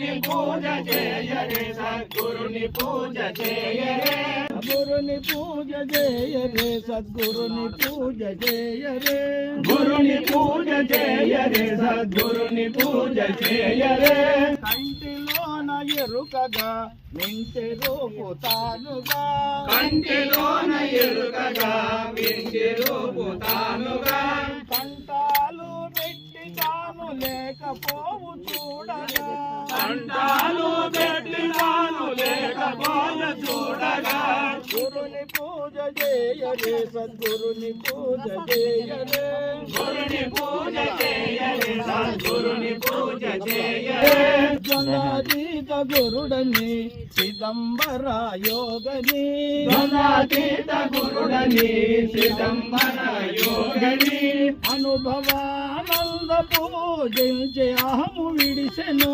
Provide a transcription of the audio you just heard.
గురుని పూజ చేయరే సద్గురుని పూజ చేయరే గురుని పూజ చేయరే సద్గురుని పూజ చేయరే గురుని పూజ చేయరే సద్గురుని పూజ చేయరే కంటిలోన ఎరుకగా వింటి రూపుతానుగా కంటిలోన ఎరుకగా వింటి రూపుతానుగా కంటాలు పెట్టి తాను లేకపోవు చూడగా కంటాలు పెట్టి తాను లేకపోవు చూడగా గురుని పూజ చేయరే సద్గురుని పూజ చేయరే గురుని పూజ చేయరే సద్గురుని పూజ చేయరే జ్ఞానాతీత గురుడని చిదంబర యోగని జ్ఞానాతీత గురుడని చిదంబర యోగని అనుభవానంద పూజించే అహము విడిసెను